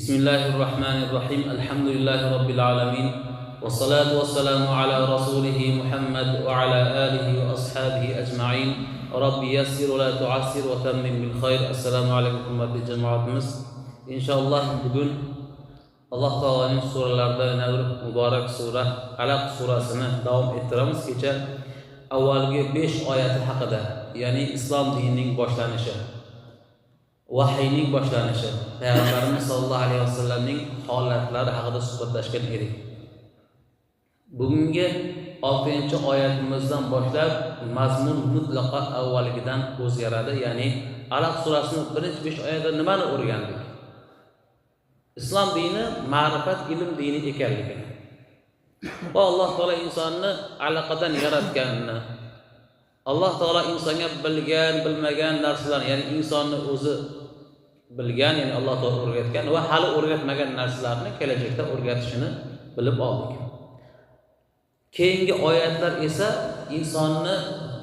Bismillahirrahmanirrahim. Alhamdulillahi rabbil alamin. Wassalatu wassalamu ala rasulih Muhammad wa ala alihi wa ashabihi ajma'in. Rabbi yassir wa la tu'assir wa tammim bil khair. Assalomu alaykum hurmatli jamoatimiz. Inshaalloh bugun Alloh taolaning suralaridan muborak sura Alaq surasini davom ettiramiz. Kecha avvalgi 5 oyati haqida, ya'ni islom dinining boshlanishi, vahiyning boshlanishi, Payg'ambarimiz sollallohu alayhi vasallamning holatlari haqida suhbatlashgan edik. Bugungi 6-oyatimizdan boshlab mazmun mutlaqo avvalgidan o'zgaradi. Ya'ni Alaq surasining birinchi 5 oyatida nimani o'rgandik? Islom dini ma'rifat, ilm dini ekanligini. Va Alloh taolo insonni alaqadan yaratganini, Alloh taolo insonga bilgan, bilmagan narsalarni, ya'ni insonni o'zi bilgan, ya'ni Alloh taolo o'rgatgan va hali o'rgatmagan narsalarni kelajakda o'rgatishini bilib oldik. Keyingi oyatlar esa insonni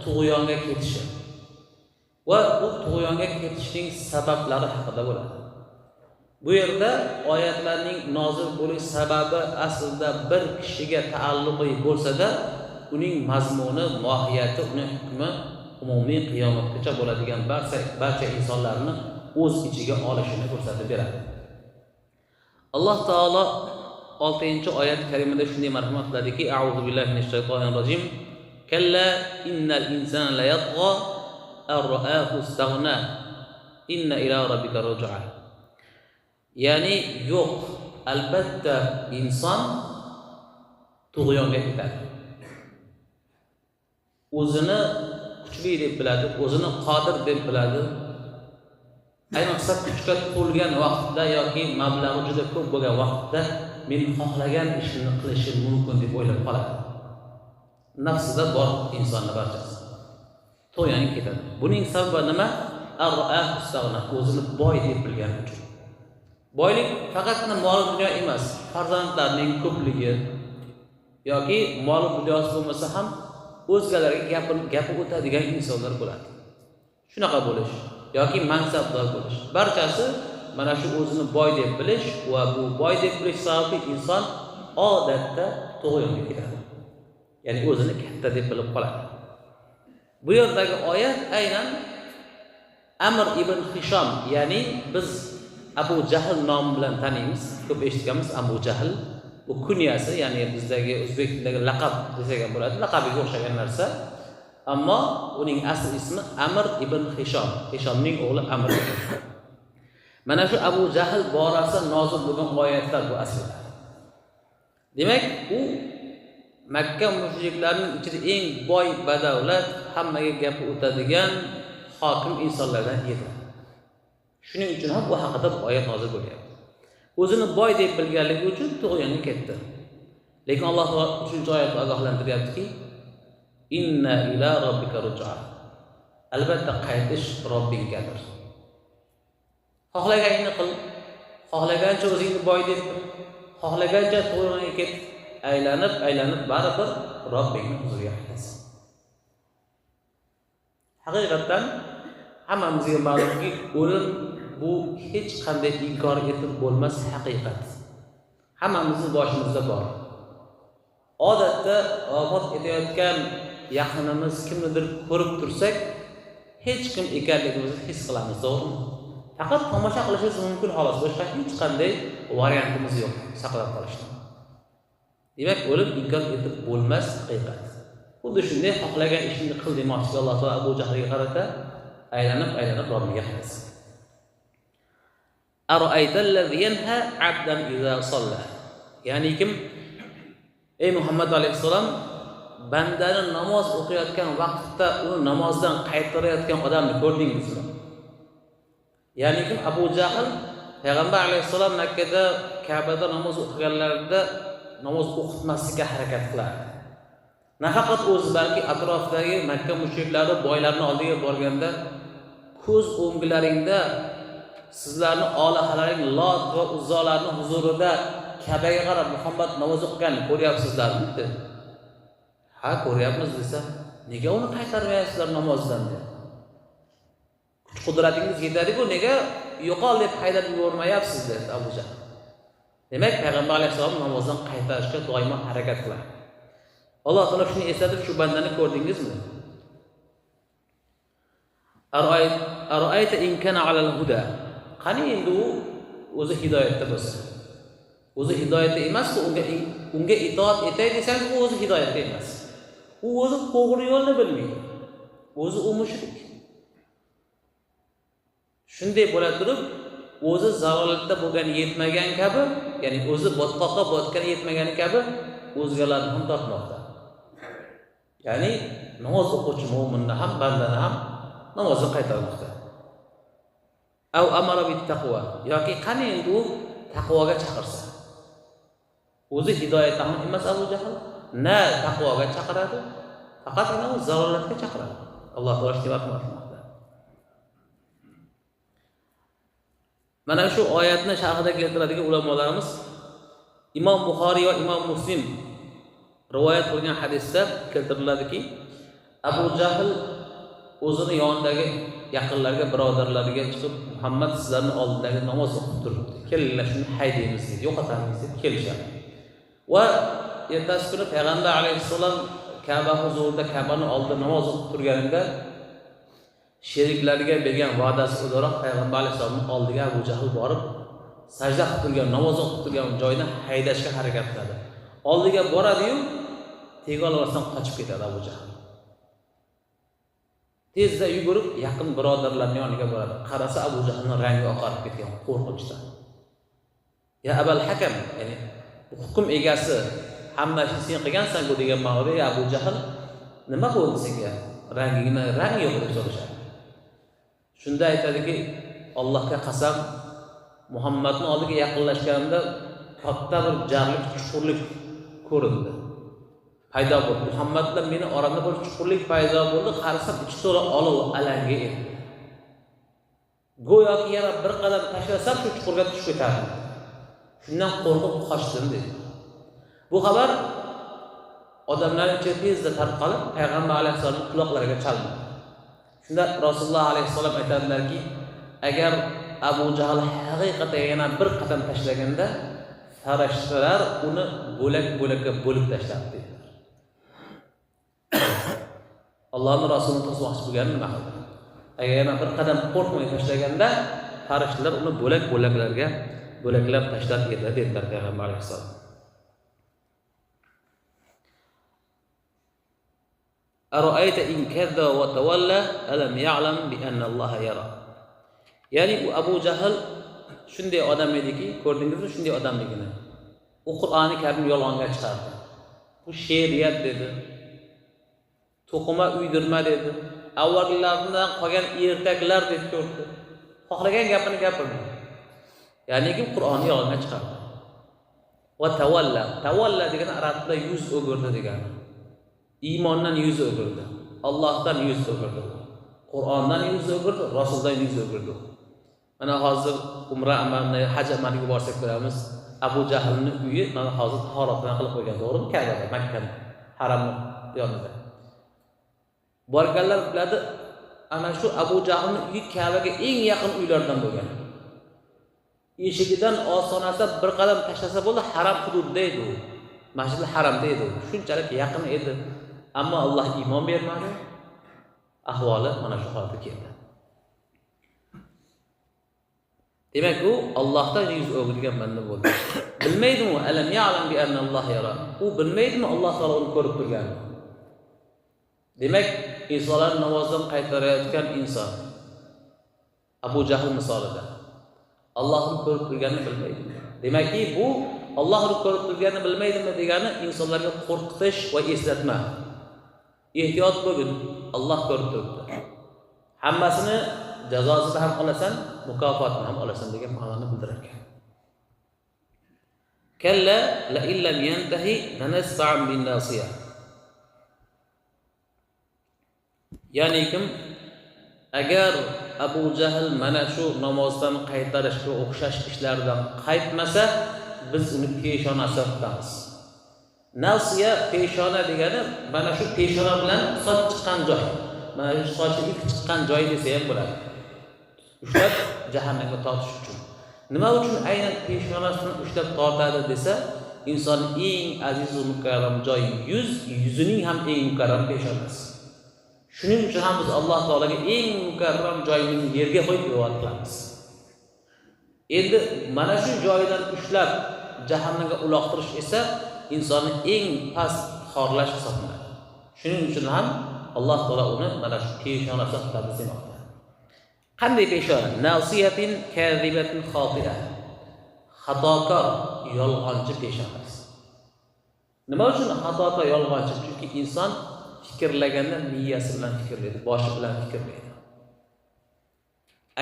tug'yonga ketishi va bu tug'yonga ketishning sabablari haqida bo'ladi. Bu yerda oyatlarning nozil bo'lish sababi aslida bir kishiga taalluqli bo'lsa-da, uning mazmuni, mohiyati, uning hukmi umumiy qiyomatgacha bo'ladigan barcha insonlarni o'z ichiga olishini ko'rsatib beradi. Alloh taolo 6-oyat karimada shunday marhamat qiladiki: A'udhu billahi minash shaytonir rojim. Kalla innal insana la yatgha ar-ra'ahu istaghna inna ila rabbika ruj'a. Ya'ni yo'q, albatta inson tug'yonga ketadi. O'zini kuchli deb biladi, o'zini qodir deb biladi. Ayniqsa kuchga to'lgan vaqtda yoki mablag'i juda ko'p bo'lgan vaqtda men xohlagan ishni qilishim mumkin deb o'ylab qoladi. Nafsida bor insonning barchasi to'yonga ketadi. Buning sababi nima? Ar-ra'ah istaghna, o'zini boy deb bilgani uchun. Boylik faqatgina mol dunyo emas, farzandlarning ko'pligi yoki mol dunyosi bo'lmasa ham o'zgalarga gapi o'tadigan insonlar bo'ladi. Shunaqa bo'lish yoki mansabdor bo'lish, barchasi mana shu o'zini boy deb bilish va bu boy deb bilish sababli inson odatda tug'yonga ketadi. Ya'ni o'zini katta deb bilib qoladi. Bu yerdagi oyat aynan Amr ibn Hisham, ya'ni biz Abu Jahl nomi bilan taniymiz, ko'p eshitganmiz. Abu Jahl bu kunyasi, ya'ni bizdagi o'zbek tilidagi laqab desak ham bo'ladi, laqabiga o'xshagan narsa. Ammo uning asl ismi Amr ibn Hisham, Hishomning o'g'li Amr. Mana shu Abu Jahl borasida nozil bo'lgan oyatlar bu aslida. Demak, u Makka mushriklarining ichida eng boy, badavlat, hammaga gapi o'tadigan hokim insonlardan edi. Shuning uchun ham bu haqida bu oyat nozil bo'lyapti. O'zini boy deb bilganligi uchun tug'yonga ketdi. Lekin Alloh taolo 3-oyatda ogohlantiryaptiki: Inna ila robbika ruj'a. Albatta qaytish Robbinggadir. Xohlaganingni qil, xohlagancha o'zingni boy deb bil, xohlagancha tug'yonga ket, aylanib baribir Robbingning huzuriga qaytasan. Haqiqatan hammamizga ma'lumki, o'lim bu hech qanday inkor etib bo'lmas haqiqat. Hammamizning boshimizda bor. Odatda vafot etayotgan yaqinimiz kimnidir ko'rib tursak, hech kim ekanligimizni his qilamiz, to'g'rimi? Faqat tomosha qilishimiz mumkin xolos, boshqa hech qanday variantimiz yo'q saqlab qolishdan. Demak, o'lim inkor etib bo'lmas haqiqat. Xuddi shunday xohlagan ishingni qil demoqchi Alloh taolo Abu Jahlga qarata, aylanib Robbiga qaytsin. Ara'aytallazi yanha 'abdan idza salla. Ya'ni kim, ey Muhammad alayhisalom, bandani namoz o'qiyotgan vaqtda uni namozdan qaytarayotgan odamni ko'rdingizmi? Ya'ni kim, Abu Jahl Payg'ambar alayhisalom Makkada Ka'bada namoz o'qiganlarida namoz o'qitmaslikka harakat qilardi. Nafaqat o'zi, balki atrofdagi Makka mushriklari boylarning oldiga borganda ko'z o'nglaringda sizlarni olihalaring Lot va Uzzolarning huzurida Ka'baga qarab Muhammad namoz o'qiganini ko'ryapsizlarmi dedi. Ha, ko'ryapmiz desa, nega uni qaytarmayapsizlar namozdan dedi. Kuch-qudratingiz yetadi-ku, nega yo'qol deb haydab yubormayapsiz dedi Abu Jahl. Demak, payg'ambar alayhisalom namozdan qaytarishga doimo harakat qiladi. Alloh taolo shuni eslatib, shu bandani ko'rdingizmi? Aroayta in kana alal huda. Qani endi u o'zi hidoyatda bo'lsa. O'zi hidoyatda emas-ku, unga itoat etay desangiz, u o'zi hidoyatda emas. U o'zi to'g'ri yo'lni bilmaydi. O'zi u mushrik. Shunday bo'la turib, o'zi zalolatda bo'lgan yetmagan kabi, ya'ni o'zi botqoqqa botgan yetmagani kabi o'zgalarni ham tortmoqda. Ya'ni namoz o'quvchi mo'minni ham, bandani ham namozni qaytarmoqda. Aw amara bit taqwa, yoki qani endi u taqvoga chaqirsa. O'zi hidoyatda ham emas Abu Jahl, na taqvoga chaqiradi, faqat ana u zalolatga chaqiradi. Alloh taolo shuni aytmoqda. Mana shu oyatni sharhida keltiradigan ulamolarimiz Imom Buxoriy va Imom Muslim rivoyat qilgan hadisda keltiriladiki, Abu Jahl o'zini yonidagi yaqinlarga, birodarlariga chiqib, Muhammad sizlarning oldidagi namoz o'qib turibdi. Kelinglar shuni haydaymiz deb, yo'qotamiz deb kelishadi. Va ertasi kuni payg'ambar alayhissalom Ka'ba huzurida, Ka'baning oldida namoz o'qib turganida sheriklariga bergan va'dasi o'laroq payg'ambar alayhissalomning oldiga Abu Jahl borib, sajda qilib turgan, namoz o'qib turgan joyni haydashga harakat qiladi. Oldiga boradi-yu, tegol orasidan qochib ketadi Abu Jahl. Tezda yugurib yaqin birodarlarning yoniga boradi. Qarasa Abu Jahlning rangi oqarib ketgan, qo'rqinchdan. Ya Abul Hakam, ya'ni hukm egasi, hamma ishni sen qilgansan-ku degan ma'noda, ya Abu Jahl, nima bo'ldi senga? Rangi yo'q deb so'rashadi. Shunda aytadiki, Allohga qasam, Muhammadning oldiga yaqinlashganimda katta bir jarlik, chuqurlik ko'rindi. Paydo bo'ldi. Muhammad bilan meni oramda bir chuqurlik paydo bo'ldi. Qarasam, ichi to'la olov, alanga edi. Go'yoki yana bir qadam tashlasam shu chuqurga tushib ketardim. Shundan qo'rqib qochdim dedi. Bu xabar odamlarning tezda tarqalib, payg'ambar alayhisolamning quloqlariga chaldi. Shunda Rasululloh alayhisolam aytadilarki, agar Abu Jahl haqiqatan yana bir qadam tashlaganda, farishtalar uni bo'lak-bo'lakka bo'lib tashladi. Allohning rasulini to'smoqchi bo'lgani nima qildi? Agar yana bir qadam qo'rqmay tashlaganda, farishtalar uni bo'lak-bo'laklarga bo'laklab tashlab edi, dedilar payg'ambar alayhisolam. Aroayta in kadza wa tawalla alam ya'lam bi anna Alloha yara. Ya'ni u Abu Jahl shunday odam ediki, ko'rdingizmi shunday odamligini? U Qur'oni Karim yolg'onga chiqardi. Bu she'riyat dedi. To'qima uydirma dedi. Avvalgilardan qolgan ertaklar deb ko'rdi. Xohlagan gapini gapirdi. Ya'ni kim Qur'onni yolg'onga chiqardi. Va tawalla degani arab tilida yuz o'girdi degani. Iymondan yuz o'girdi, Allohdan yuz o'girdi, Qur'ondan yuz o'girdi, Rasuldan yuz o'girdi. Mana hozir umra amalini, haj amaliga borsak ko'ramiz, Abu Jahlning uyi mana hozir tahoratdan qilib qo'ygan, to'g'rimi? Ka'bada, Makka haramning yonida. Borganlar biladi, ana shu Abu Jahlning uyi Ka'baga eng yaqin uylardan bo'lgan. Eshigidan osonasi bir qadam tashlasa bo'ldi, haram hududda edi u. Masjidil Haramda edi. Shunchalik yaqin edi. Ammo Alloh iymon bermadi. Ahvoli mana shu holatga keldi. Demak, u Allohdan yuz o'girgan banda bo'ldi. Bilmaydimi? Alam ya'lam bi anna Alloh yara. U bilmaydimi Alloh taolo uni ko'rib turganini? Demak, insonlar namozdan qaytarayotgan inson Abu Jahl misolida Allohni ko'rib turganini bilmaydi. Demakki, bu Allohni ko'rib turganini bilmaydimi degani insonlarga qo'rqitish va eslatma. Ehtiyot bo'lgin, Alloh ko'rib turibdi. Hammasini jazosini ham olasan, mukofotini ham olasan degan ma'noni bildirar ekan. Kalla la illam yantahi lanasfa'an bin nasiya. Ya'ni kim agar Abu Jahl mana shu namozdan qaytarishga o'xshash ishlardan qaytmasa, biz uni peshonasidan tutamiz. Nasiya peshona degani mana shu peshona bilan soch chiqqan joy. Mana shu sochi ilk chiqqan joy desa ham bo'ladi. Ushlab jahannamga tortish uchun. Nima uchun aynan peshonasini ushlab tortadi desa, insonning eng aziz va mukarram joyi yuzining ham eng mukarram peshonasi. Shuning uchun ham biz Alloh taolaga eng mukarram joyini yerga qo'yib ibodat qilamiz. Endi mana shu joydan ushlab jahannamga uloqtirish esa insonning eng past xorlash hisoblanadi. Shuning uchun ham Alloh taolo uni mana shu peshonasi qiladi demoqda. Qanday peshona? Nasiyatin kazibatin xoti'a. Xatokor, yolg'onchi peshonasi. Nima uchun xatokor, yolg'onchi? Chunki inson fikrlaganda miyasi bilan fikrlaydi, boshi bilan fikrlaydi.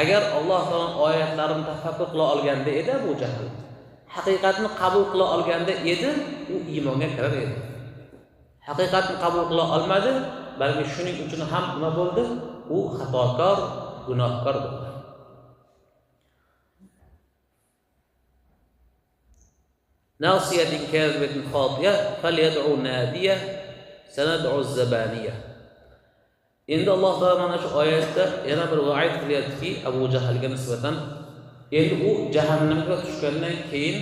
Agar Alloh taoloning oyatlarini tafakkur qila olganda edi bu jahl, haqiqatni qabul qila olganda edi, u iymonga kirar edi. Haqiqatni qabul qila olmadi, balki shuning uchun ham nima bo'ldi? U xatokor, gunohkor bo'ldi. Nasiyatin kazibatin xotiya falyad'u nadiya sanad'u zabaniyah. Endi Alloh taolo mana shu oyatda yana bir va'id qilyaptiki, Abu Jahlga nisbatan, endi u jahannamga tushgandan keyin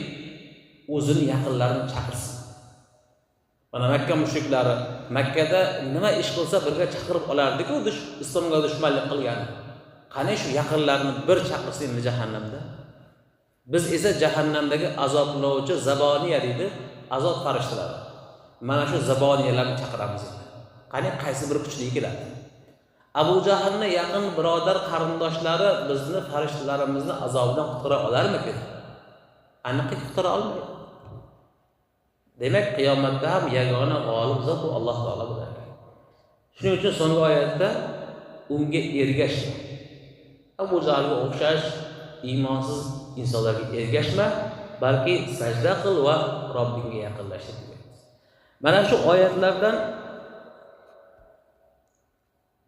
o'zini yaqinlarini chaqirsin. Mana Makka mushriklari Makkada nima ish qilsa birga chaqirib olardi-ku, islomga dushmanlik qilgan. Qani shu yaqinlarini bir chaqirsa endi jahannamda. Biz esa jahannamdagi azoblovchi zaboniya deydi, azob farishtalari. Mana shu zaboniyalarni chaqiramiz. Qani qaysi bir kuchli keladi? Abu Jahlning yaqin birodar qarindoshlari bizni farishtalarimizni azobidan qutqara olarmi-ki? Aniq qutqara olmaydi. Demak, qiyomatda ham yagona g'olib zot bu Alloh taolo bo'ladi. Shuning uchun so'nggi oyatda unga ergashma. Abu Jahlga o'xshash iymonsiz insonlarga ergashma, balki sajda qil va Robbingga yaqinlash deydi. Mana shu oyatlardan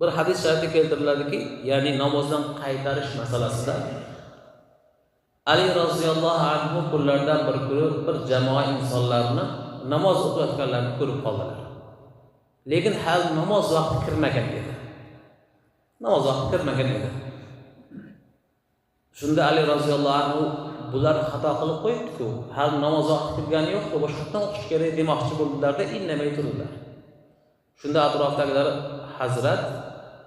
bir hadis sharifda keltiriladiki, ya'ni namozdan qaytarish masalasida Ali roziyallohu anhu kunlardan bir kuni bir jamoa insonlarni namoz o'qiyotganlarini ko'rib qoldilar. Lekin hali namoz vaqti kirmagan edi. Namoz vaqti kirmagan edi. Shunda Ali roziyallohu anhu bular xato qilib qo'yibdi-ku, hali namoz vaqti kirgani yo'q, boshqatdan o'qish kerak demoqchi bo'ldilar-da, indamay turdilar. Shunda atrofdagilar, "Hazrat,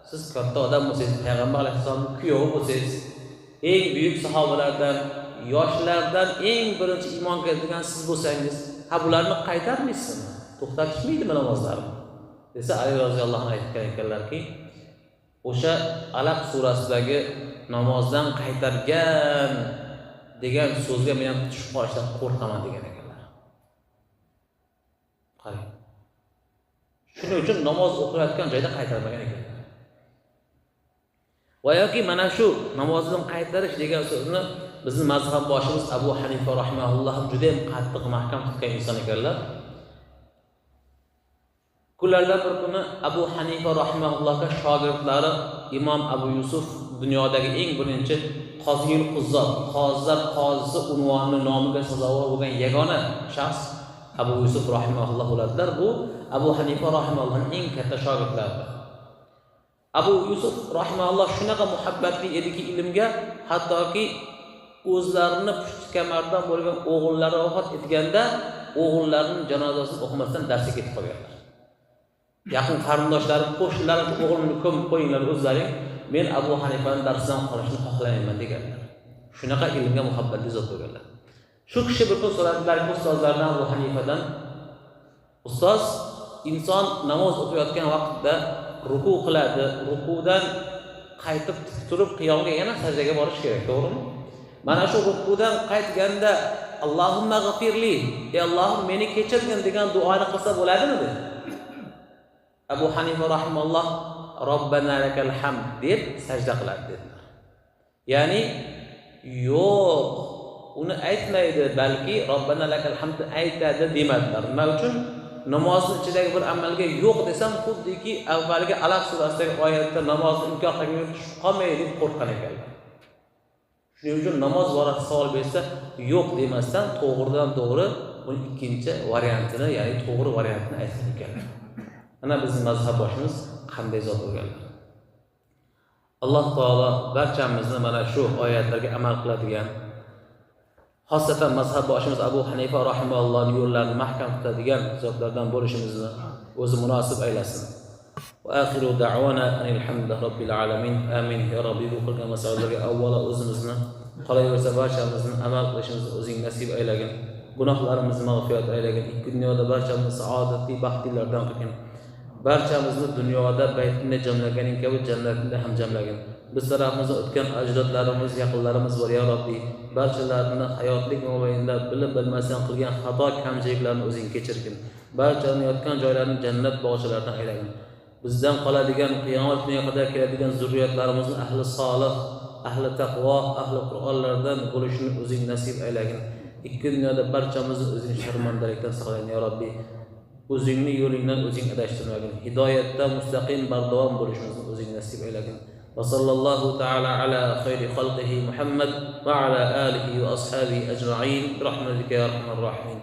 siz katta odam bo'lsangiz, payg'ambar alayhisolamning kuyovi bo'lsangiz, eng buyuk sahobalardan, yoshlardan eng birinchi iymon keltirgan siz bo'lsangiz, ha bularni qaytarmaysizmi? To'xtatishmaydimi namozlarni?" desa Ali roziyallohu anhu aytgan ekanlarki, o'sha Alaq surasidagi namozdan qaytargan degan so'zga men ham tushib qolishdan qo'rqaman degan ekanlar. Qarang. Shuning uchun namoz o'qiyotgan joyda qaytarmagan ekanlar. Va yoki mana shu namozdan qaytarish degan so'zni bizning mazhab boshimiz Abu Hanifa rahimahulloh juda ham qattiq mahkam tutgan inson ekanlar. Kunlardan bir kuni Abu Hanifa rahimahullohga shogirdlari Imom Abu Yusuf dunyodagi eng birinchi qoziyul quzzot, qozlar qozisi unvoni nomiga sazovor bo'lgan yagona shaxs Abu Yusuf rahimahulloh bo'ladilar. Bu Abu Hanifa rahimahullohning eng katta shogirdlaridir. Abu Yusuf rahimahulloh shunaqa muhabbatli ediki ilmga, hattoki o'zlarini pushti kamardan bo'lgan o'g'illari vafot etganda o'g'illarining janozasini o'qimasdan darsga ketib qolganlar. Yaqin qarindoshlari, qo'shnilarim o'g'limni ko'mib qo'yinglar o'zlaring, men Abu Hanifaning darsidan qolishni xohlamayman deganlar. Shunaqa ilmga muhabbatli zot bo'lganlar. Shu kishi bir kun so'radilarki ustozlaridan Abu Hanifadan, ustoz, inson namoz o'qiyotgan vaqtda ruku qiladi, rukudan qaytib turib qiyomga yana sajdaga borish kerak, to'g'rimi? Mana shu rukudan qaytganda Allohumma g'firli, ey Allohim meni kechirgin degan duoni qilsa bo'ladimi dedi. Abu Hanifa rahimahulloh Robbana lakal hamd deb sajda qiladi dedilar. Ya'ni yo'q, uni aytmaydi, balki Robbana lakal hamd aytadi demadilar. Nima uchun? Namozning ichidagi bir amalga yo'q desam, xuddiki avvalgi Alaq surasidagi oyatda namozni inkor qilgan tushib qolmaydi deb qo'rqgan ekanlar. Shuning uchun namoz borasida savol bersa, yo'q demasdan to'g'ridan to'g'ri uni ikkinchi variantini, ya'ni to'g'ri variantini aytgan ekanlar. Mana bizning mazhab boshimiz qanday zot bo'lganlar. Alloh taolo barchamizni mana shu oyatlarga amal qiladigan, xosatan mazhab boshimiz Abu Hanifa rahimahullohning yo'llarini mahkam tutadigan zotlardan bo'lishimizni o'zi munosib aylasin. Va axiru da'wana alhamdulillahi robbil alamin. Amin ya Rabbi. Bu qilgan masalalarga avvalo o'zimizni, qolaversa barchamizni amal qilishimizni o'zing nasib aylagin. Gunohlarimizni mag'firat aylagin. Ikki dunyoda barchamizni saodatli, baxtlilardan qilgin. Barchamizni dunyoda baytni jamlaganing kabi jannatda ham jamlagin. Biz tarafimizdan o'tgan ajdodlarimiz, yaqinlarimiz bor ya Robbi. Barchalarini hayotlik mobaynida bilib bilmasdan qilgan xato kamchiliklarni o'zing kechirgin. Barchaning yotgan joylarini jannat bog'chalaridan aylagin. Bizdan qoladigan qiyomat kuniga qadar keladigan zurriyatlarimizni ahli solih, ahli taqvo, ahli Qur'onlardan bo'lishini o'zing nasib aylagin. Ikki dunyoda barchamizni o'zing sharmandalikdan saqlagin ya Robbi. O'zingning yo'lingdan o'zing adashtirmagin. Hidoyatda mustaqim bardavom bo'lishimizni o'zing nasib aylagin. Va sallallohu ta'ala ala khayri xalqihi Muhammad va ala alihi va ashabihi ajma'in. Rahmatika ya arhamar rahimin.